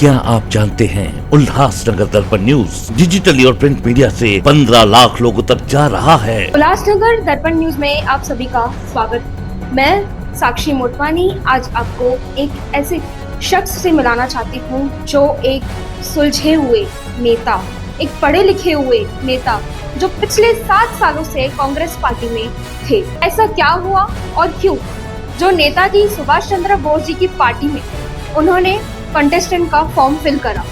क्या आप जानते हैं उल्लासनगर दर्पण न्यूज डिजिटली और प्रिंट मीडिया से 15 लाख लोगों तक जा रहा है। उल्लासनगर दर्पण न्यूज में आप सभी का स्वागत। मैं साक्षी मोटवानी आज आपको एक ऐसे शख्स से मिलाना चाहती हूँ जो एक सुलझे हुए नेता, एक पढ़े लिखे हुए नेता जो पिछले 7 सालों से कांग्रेस पार्टी में थे। ऐसा क्या हुआ और क्यों जो नेताजी सुभाष चंद्र बोस जी की पार्टी में उन्होंने कंटेस्टेंट का फॉर्म फिल करा,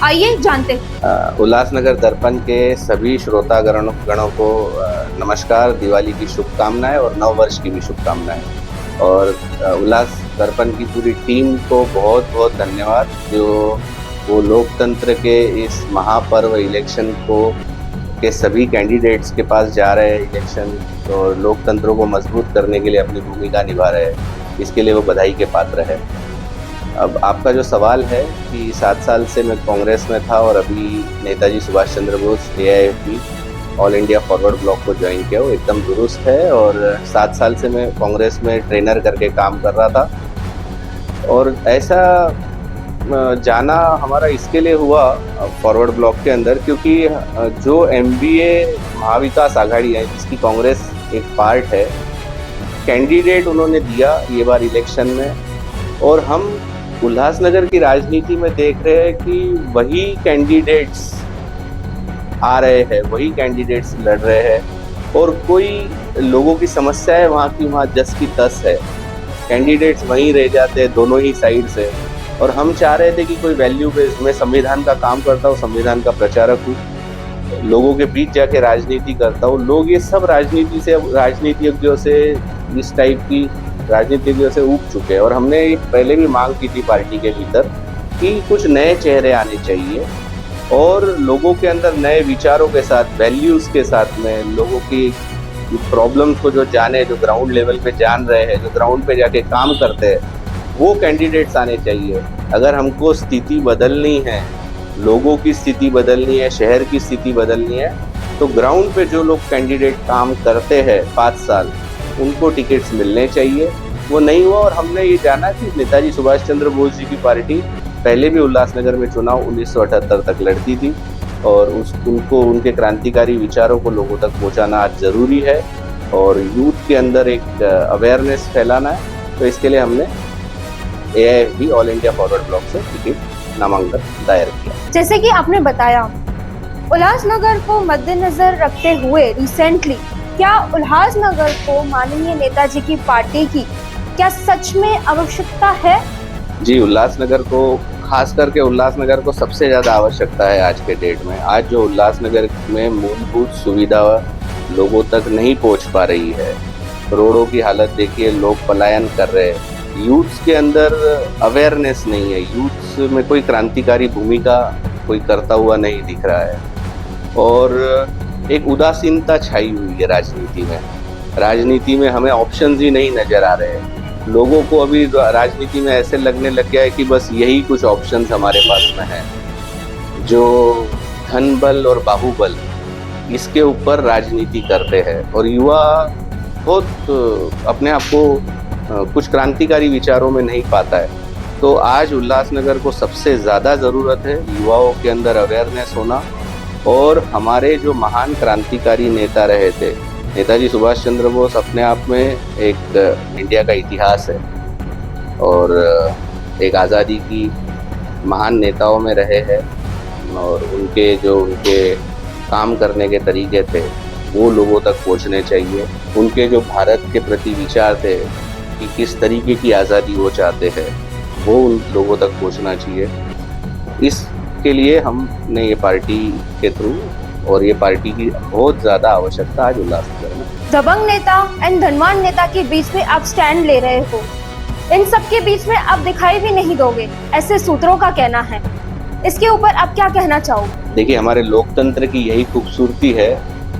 आइए जानते हैं। उल्लासनगर दर्पण के सभी श्रोतागणों को नमस्कार, दिवाली की शुभकामनाएं और नव वर्ष की भी शुभकामनाएं। और उल्लास दर्पण की पूरी टीम को बहुत बहुत धन्यवाद जो वो लोकतंत्र के इस महापर्व इलेक्शन को के सभी कैंडिडेट्स के पास जा रहे हैं इलेक्शन और लोकतंत्र को मजबूत करने के लिए अपनी भूमिका निभा रहे हैं। इसके लिए वो बधाई के पात्र है। अब आपका जो सवाल है कि 7 साल से मैं कांग्रेस में था और अभी Netaji Subhash Chandra Bose AIFB All India Forward Bloc को ज्वाइन किया, वो एकदम दुरुस्त है। और 7 साल से मैं कांग्रेस में ट्रेनर करके काम कर रहा था और ऐसा जाना हमारा इसके लिए हुआ फॉरवर्ड ब्लॉक के अंदर क्योंकि जो MBA महाविकास आघाड़ी है जिसकी कांग्रेस एक पार्ट है, कैंडिडेट उन्होंने दिया ये बार इलेक्शन में और हम उल्लासनगर की राजनीति में देख रहे हैं कि वही कैंडिडेट्स आ रहे हैं, वही कैंडिडेट्स लड़ रहे हैं और कोई लोगों की समस्या है वहाँ की वहाँ जस की तस है। कैंडिडेट्स वहीं रह जाते हैं दोनों ही साइड से और हम चाह रहे थे कि कोई वैल्यू बेस्ड, मैं संविधान का काम करता हूँ, संविधान का प्रचारक हूँ, लोगों के बीच जाके राजनीति करता हूँ। लोग ये सब राजनीतिज्ञों से इस टाइप की राजनीतिज्ञों से ऊब चुके हैं और हमने पहले भी मांग की थी पार्टी के भीतर कि कुछ नए चेहरे आने चाहिए और लोगों के अंदर नए विचारों के साथ, वैल्यूज़ के साथ में लोगों की प्रॉब्लम्स को जो जाने, जो ग्राउंड लेवल पे जान रहे हैं, जो ग्राउंड पे जाके काम करते हैं, वो कैंडिडेट्स आने चाहिए। अगर हमको स्थिति बदलनी है, लोगों की स्थिति बदलनी है, शहर की स्थिति बदलनी है, तो ग्राउंड पे जो लोग कैंडिडेट काम करते हैं 5 साल, उनको टिकट्स मिलने चाहिए। वो नहीं हुआ और हमने ये जाना कि नेताजी सुभाष चंद्र बोस जी की पार्टी पहले भी उल्लासनगर में चुनाव 1978 तक लड़ती थी और उनको उनके क्रांतिकारी विचारों को लोगों तक पहुंचाना आज ज़रूरी है और यूथ के अंदर एक अवेयरनेस फैलाना है। तो इसके लिए हमने AIFB All India Forward block से टिकट नामांकन दायर किया। जैसे कि आपने बताया, उल्लासनगर को मद्देनजर रखते हुए रिसेंटली क्या उल्लासनगर को माननीय नेताजी की पार्टी की क्या सच में आवश्यकता है? जी, उल्लासनगर को, खास करके उल्लासनगर को सबसे ज़्यादा आवश्यकता है आज के डेट में। आज जो उल्लासनगर में मूलभूत सुविधा लोगों तक नहीं पहुंच पा रही है, रोडों की हालत देखिए, लोग पलायन कर रहे हैं, यूथ्स के अंदर अवेयरनेस नहीं है, यूथ्स में कोई क्रांतिकारी भूमिका कोई करता हुआ नहीं दिख रहा है और एक उदासीनता छाई हुई है राजनीति में हमें ऑप्शंस ही नहीं नज़र आ रहे हैं। लोगों को अभी राजनीति में ऐसे लगने लग गया है कि बस यही कुछ ऑप्शंस हमारे पास में है, जो धन बल और बाहुबल, इसके ऊपर राजनीति करते हैं और युवा बहुत अपने आप को कुछ क्रांतिकारी विचारों में नहीं पाता है। तो आज उल्लासनगर को सबसे ज़्यादा ज़रूरत है युवाओं के अंदर अवेयरनेस होना और हमारे जो महान क्रांतिकारी नेता रहे थे, नेताजी सुभाष चंद्र बोस अपने आप में एक इंडिया का इतिहास है और एक आज़ादी की महान नेताओं में रहे हैं और उनके काम करने के तरीके थे वो लोगों तक पहुंचने चाहिए। उनके जो भारत के प्रति विचार थे कि किस तरीके की आज़ादी वो चाहते हैं, वो उन लोगों तक पहुंचना चाहिए। इसके लिए हमने ये पार्टी के थ्रू और ये पार्टी की बहुत ज़्यादा आवश्यकता आज उल्लासनगर में। दबंग नेता एंड धनवान नेता के बीच में आप स्टैंड ले रहे हो, इन सब के बीच में आप दिखाई भी नहीं दोगे, ऐसे सूत्रों का कहना है। इसके ऊपर आप क्या कहना चाहोगे? देखिए, हमारे लोकतंत्र की यही खूबसूरती है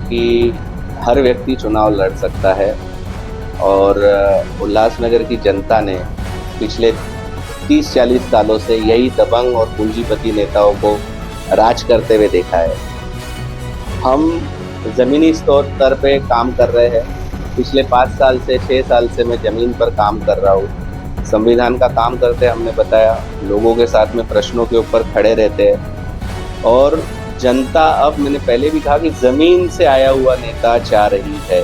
कि हर व्यक्ति चुनाव लड़ सकता है और उल्लासनगर की जनता ने पिछले 30-40 सालों से यही दबंग और पूंजीपति नेताओं को राज करते हुए देखा है। हम ज़मीनी स्तर पे काम कर रहे हैं। पिछले 5 साल से 6 साल से मैं ज़मीन पर काम कर रहा हूँ। संविधान का काम करते हैं, हमने बताया, लोगों के साथ में प्रश्नों के ऊपर खड़े रहते हैं। और जनता, अब मैंने पहले भी कहा कि ज़मीन से आया हुआ नेता चाह रही है,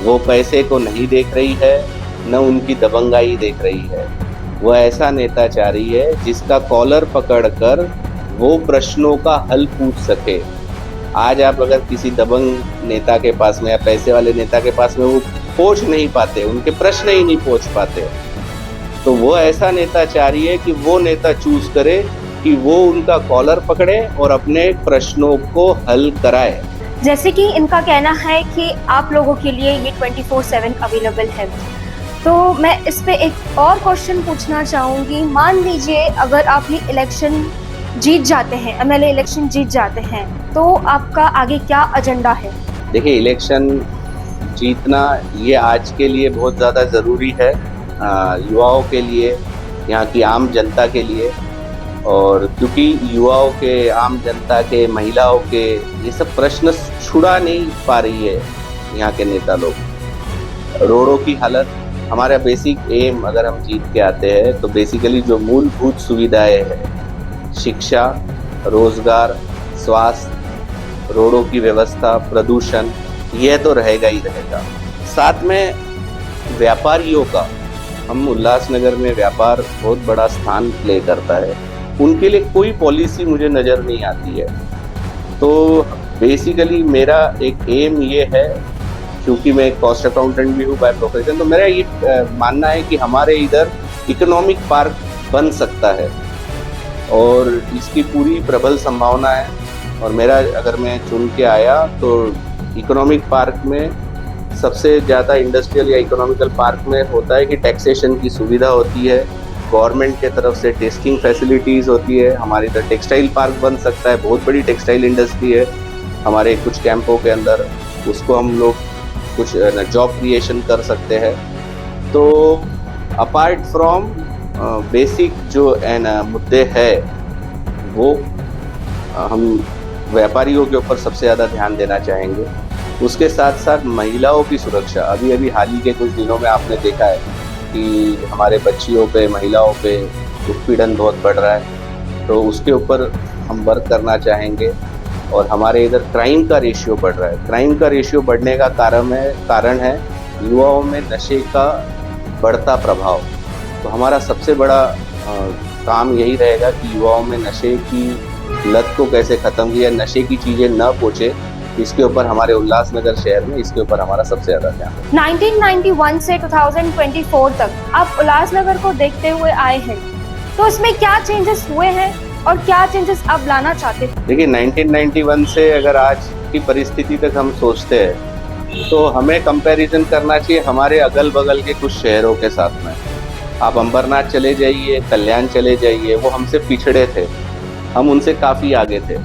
वो पैसे को नहीं देख रही है, न उनकी दबंगाई देख रही है। वो ऐसा नेता चाह रही है जिसका कॉलर पकड़कर वो प्रश्नों का हल पूछ सके। आज आप अगर किसी दबंग नेता के पास में या पैसे वाले नेता के पास में वो पहुंच नहीं पाते, उनके प्रश्न ही नहीं पहुंच पाते, तो वो ऐसा नेता चाह रही है कि वो नेता चूज करे कि वो उनका कॉलर पकड़े और अपने प्रश्नों को हल कराए। जैसे कि इनका कहना है कि आप लोगों के लिए ये 24/7 अवेलेबल है, तो मैं इस पे एक और क्वेश्चन पूछना चाहूँगी। मान लीजिए अगर आप ये इलेक्शन जीत जाते हैं, एमएलए इलेक्शन जीत जाते हैं, तो आपका आगे क्या एजेंडा है? देखिए, इलेक्शन जीतना ये आज के लिए बहुत ज़्यादा ज़रूरी है, युवाओं के लिए, यहाँ की आम जनता के लिए। और क्योंकि युवाओं के, आम जनता के, महिलाओं के ये सब प्रश्न छुड़ा नहीं पा रही है यहाँ के नेता लोग। रोडों की हालत, हमारा बेसिक एम अगर हम जीत के आते हैं तो बेसिकली जो मूलभूत सुविधाएं हैं, शिक्षा, रोजगार, स्वास्थ्य, रोडों की व्यवस्था, प्रदूषण, यह तो रहेगा ही रहेगा। साथ में व्यापारियों का, हम उल्लासनगर में व्यापार बहुत बड़ा स्थान प्ले करता है, उनके लिए कोई पॉलिसी मुझे नज़र नहीं आती है। तो बेसिकली मेरा एक एम ये है, क्योंकि मैं कॉस्ट अकाउंटेंट भी हूँ बाय प्रोफेशन, तो मेरा ये मानना है कि हमारे इधर इकोनॉमिक पार्क बन सकता है और इसकी पूरी प्रबल संभावना है। और मेरा, अगर मैं चुन के आया तो इकोनॉमिक पार्क में सबसे ज़्यादा इंडस्ट्रियल या इकोनॉमिकल पार्क में होता है कि टैक्सेशन की सुविधा होती है, गवर्नमेंट के तरफ से टेस्टिंग फैसिलिटीज़ होती है। हमारे इधर टेक्सटाइल पार्क बन सकता है, बहुत बड़ी टेक्सटाइल इंडस्ट्री है हमारे कुछ कैंपों के अंदर, उसको हम लोग कुछ जॉब क्रिएशन कर सकते हैं। तो अपार्ट फ्रॉम बेसिक जो मुद्दे है, वो हम व्यापारियों के ऊपर सबसे ज़्यादा ध्यान देना चाहेंगे। उसके साथ साथ महिलाओं की सुरक्षा, अभी अभी हाल ही के कुछ दिनों में आपने देखा है कि हमारे बच्चियों पे, महिलाओं पे उत्पीड़न बहुत बढ़ रहा है, तो उसके ऊपर हम वर्क करना चाहेंगे। और हमारे इधर क्राइम का रेशियो बढ़ रहा है। क्राइम का रेशियो बढ़ने का कारण है युवाओं में नशे का बढ़ता प्रभाव। तो हमारा सबसे बड़ा काम यही रहेगा कि युवाओं में नशे की लत को कैसे ख़त्म किया, नशे की चीज़ें न पहुँचे, इसके ऊपर हमारे उल्लासनगर शहर में, इसके ऊपर हमारा सबसे ज़्यादा ध्यान है। 1991 से 2024 तक आप उल्लासनगर को देखते हुए आए हैं, तो इसमें क्या चेंजेस हुए हैं और क्या चेंजेस आप लाना चाहते हैं? देखिए, 1991 से अगर आज की परिस्थिति तक हम सोचते हैं तो हमें कंपैरिजन करना चाहिए हमारे अगल बगल के कुछ शहरों के साथ में। आप अंबरनाथ चले जाइए, कल्याण चले जाइए, वो हमसे पिछड़े थे, हम उनसे काफ़ी आगे थे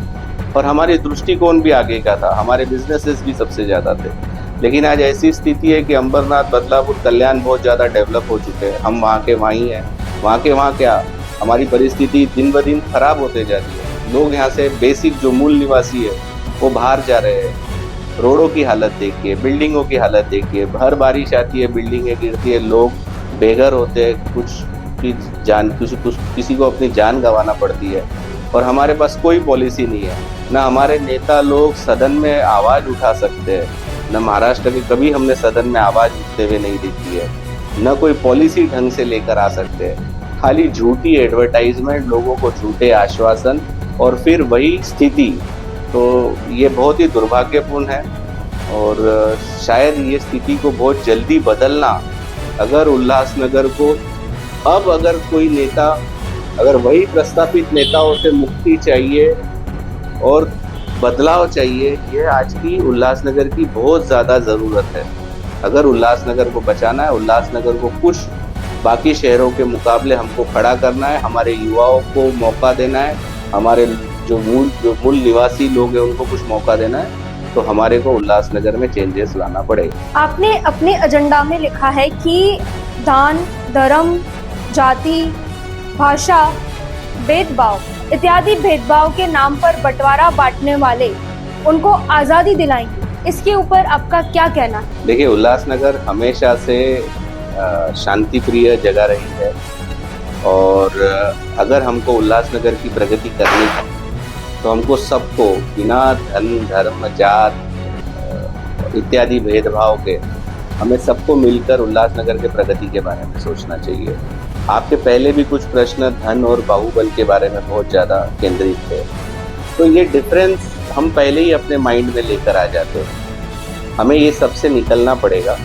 और हमारी दृष्टिकोण भी आगे का था, हमारे बिजनेसेस भी सबसे ज़्यादा थे। लेकिन आज ऐसी स्थिति है कि अंबरनाथ, बदलापुर, कल्याण बहुत ज़्यादा डेवलप हो चुके हैं, हम वहाँ के वहीं हैं। वहाँ के वहाँ क्या, हमारी परिस्थिति दिन ब दिन खराब होते जा रही है। लोग यहाँ से, बेसिक जो मूल निवासी है वो बाहर जा रहे हैं। रोडों की हालत देखिए, बिल्डिंगों की हालत देखिए, हर बारिश आती है, बिल्डिंगें गिरती है, लोग बेघर होते हैं, किसी को अपनी जान गंवाना पड़ती है और हमारे पास कोई पॉलिसी नहीं है। ना हमारे नेता लोग सदन में आवाज़ उठा सकते हैं, न महाराष्ट्र के कभी हमने सदन में आवाज़ उठते हुए नहीं देखी है, न कोई पॉलिसी ढंग से लेकर आ सकते हैं। खाली झूठी एडवर्टाइजमेंट, लोगों को झूठे आश्वासन और फिर वही स्थिति। तो ये बहुत ही दुर्भाग्यपूर्ण है और शायद ये स्थिति को बहुत जल्दी बदलना, अगर उल्लासनगर को, अब अगर कोई नेता, अगर वही प्रस्तापित नेताओं से मुक्ति चाहिए और बदलाव चाहिए, ये आज की उल्लासनगर की बहुत ज़्यादा ज़रूरत है। अगर उल्लासनगर को बचाना है, उल्लासनगर को कुछ बाकी शहरों के मुकाबले हमको खड़ा करना है, हमारे युवाओं को मौका देना है, हमारे जो मूल निवासी लोग हैं उनको कुछ मौका देना है, तो हमारे को उल्लासनगर में चेंजेस लाना पड़ेगा। आपने अपने एजेंडा में लिखा है कि दान, धर्म, जाति, भाषा, भेदभाव इत्यादि भेदभाव के नाम पर बंटवारा बांटने वाले उनको आज़ादी दिलाएंगे। इसके ऊपर आपका क्या कहना है? देखिए, उल्लासनगर हमेशा से शांति प्रिय जगह रही है और अगर हमको उल्लासनगर की प्रगति करनी है तो हमको सबको बिना धन धर्म जात इत्यादि भेदभाव के हमें सबको मिलकर उल्लासनगर के प्रगति के बारे में सोचना चाहिए। आपके पहले भी कुछ प्रश्न धन और बाहुबल के बारे में बहुत ज़्यादा केंद्रित थे, तो ये डिफरेंस हम पहले ही अपने माइंड में लेकर आ जाते हैं। हमें ये सबसे निकलना पड़ेगा।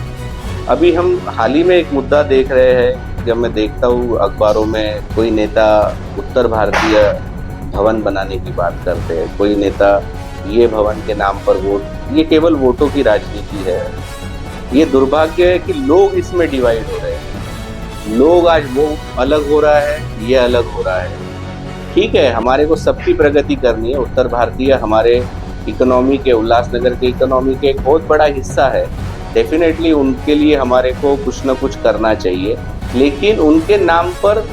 अभी हम हाल ही में एक मुद्दा देख रहे हैं, जब मैं देखता हूँ अखबारों में कोई नेता उत्तर भारतीय भवन बनाने की बात करते हैं, कोई नेता ये भवन के नाम पर वोट, ये केवल वोटों की राजनीति है। ये दुर्भाग्य है कि लोग इसमें डिवाइड हो रहे हैं। लोग आज वो अलग हो रहा है, ये अलग हो रहा है। ठीक है, हमारे को सबकी प्रगति करनी है। उत्तर भारतीय हमारे इकोनॉमी के, उल्लासनगर के इकोनॉमी के एक बहुत बड़ा हिस्सा है। डेफिनेटली उनके लिए हमारे को कुछ ना कुछ करना चाहिए, लेकिन उनके नाम पर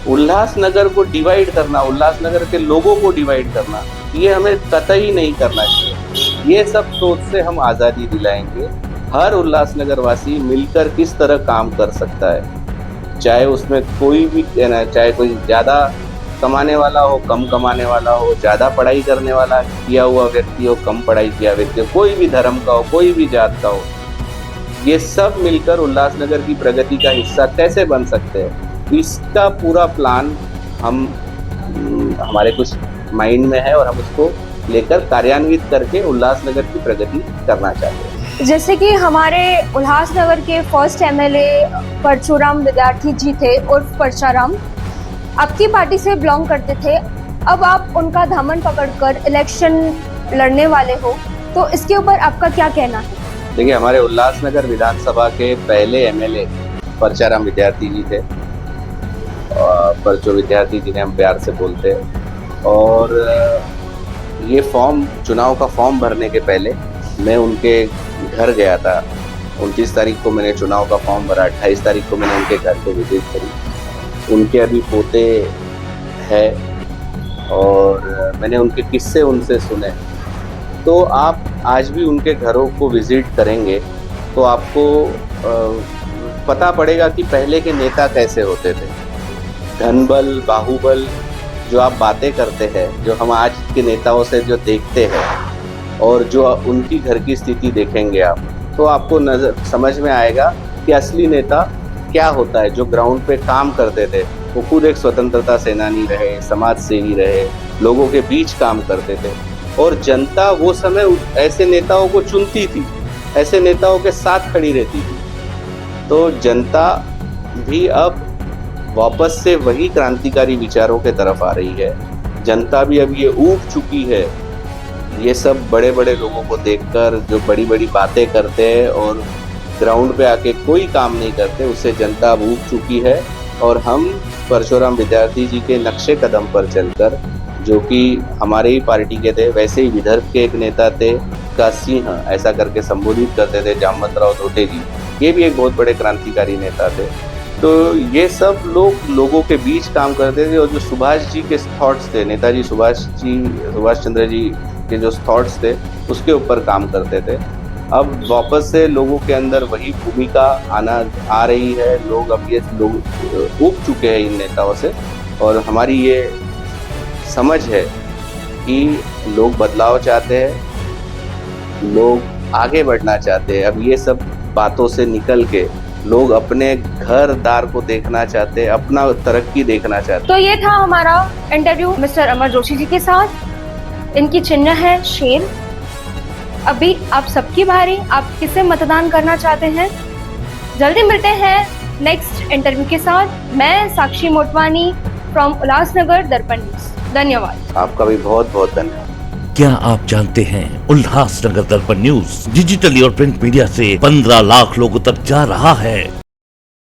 उल्लासनगर को डिवाइड करना, उल्लासनगर के लोगों को डिवाइड करना, ये हमें कतई नहीं करना चाहिए। ये सब सोच से हम आज़ादी दिलाएंगे। हर उल्लासनगर वासी मिलकर किस तरह काम कर सकता है, चाहे उसमें कोई भी, चाहे कोई ज़्यादा कमाने वाला हो, कम कमाने वाला हो, ज़्यादा पढ़ाई करने वाला किया हुआ व्यक्ति हो, कम पढ़ाई किया व्यक्ति हो, कोई भी धर्म का हो, कोई भी जात का हो, ये सब मिलकर उल्लासनगर की प्रगति का हिस्सा कैसे बन सकते हैं, इसका पूरा प्लान हमारे कुछ माइंड में है और हम उसको लेकर कार्यान्वित करके उल्लासनगर की प्रगति करना चाहते हैं। जैसे कि हमारे उल्लासनगर के फर्स्ट एमएलए परशुराम विद्यार्थी जी थे उर्फ परचाराम, आपकी पार्टी से बिलोंग करते थे। अब आप उनका दामन पकड़कर इलेक्शन लड़ने वाले हो, तो इसके ऊपर आपका क्या कहना है? देखिए, हमारे उल्लासनगर विधानसभा के पहले एमएलए परचाराम विद्यार्थी जी थे, परचो विद्यार्थी जिन्हें हम प्यार से बोलते हैं। और ये चुनाव का फॉर्म भरने के पहले मैं उनके घर गया था। 29 तारीख को मैंने चुनाव का फॉर्म भरा, 28 तारीख को मैंने उनके घर को विजिट करी। उनके अभी पोते हैं और मैंने उनके किस्से उनसे सुने। तो आप आज भी उनके घरों को विजिट करेंगे तो आपको पता पड़ेगा कि पहले के नेता कैसे होते थे। धनबल, बाहुबल जो आप बातें करते हैं, जो हम आज के नेताओं से जो देखते हैं और जो उनकी घर की स्थिति देखेंगे आप, तो आपको समझ में आएगा कि असली नेता क्या होता है। जो ग्राउंड पे काम करते थे, वो खुद एक स्वतंत्रता सेनानी रहे, समाज सेवी रहे, लोगों के बीच काम करते थे और जनता वो समय ऐसे नेताओं को चुनती थी, ऐसे नेताओं के साथ खड़ी रहती थी। तो जनता भी अब वापस से वही क्रांतिकारी विचारों के तरफ आ रही है। जनता भी अब ये ऊब चुकी है, ये सब बड़े बड़े लोगों को देखकर जो बड़ी बड़ी बातें करते हैं और ग्राउंड पे आके कोई काम नहीं करते, उससे जनता अब ऊब चुकी है। और हम परशुराम विद्यार्थी जी के नक्शे कदम पर चलकर, जो कि हमारे ही पार्टी के थे, वैसे ही विदर्भ के एक नेता थे का सिंह, ऐसा करके संबोधित करते थे, जामवंतराव धोटे जी, ये भी एक बहुत बड़े क्रांतिकारी नेता थे। तो ये सब लोगों के बीच काम करते थे और जो सुभाष जी के थॉट्स थे, नेताजी सुभाष चंद्र जी के जो थॉट्स थे, उसके ऊपर काम करते थे। अब वापस से लोगों के अंदर वही भूमिका आ रही है। लोग अब ये लोग ऊब चुके हैं इन नेताओं से और हमारी ये समझ है कि लोग बदलाव चाहते हैं, लोग आगे बढ़ना चाहते हैं। अब ये सब बातों से निकल के लोग अपने घर दार को देखना चाहते हैं, अपना तरक्की देखना चाहते हैं। तो ये था हमारा इंटरव्यू मिस्टर अमर जोशी जी के साथ। इनकी चिन्ह है शेर। अभी आप सबकी बारी, आप किसे मतदान करना चाहते हैं? जल्दी मिलते हैं नेक्स्ट इंटरव्यू के साथ। मैं साक्षी मोटवानी फ्रॉम उल्लासनगर दर्पण न्यूज। धन्यवाद। आपका भी बहुत बहुत धन्यवाद। क्या आप जानते हैं उल्लासनगर दर्पण न्यूज डिजिटली और प्रिंट मीडिया से 15 लाख लोगों तक जा रहा है।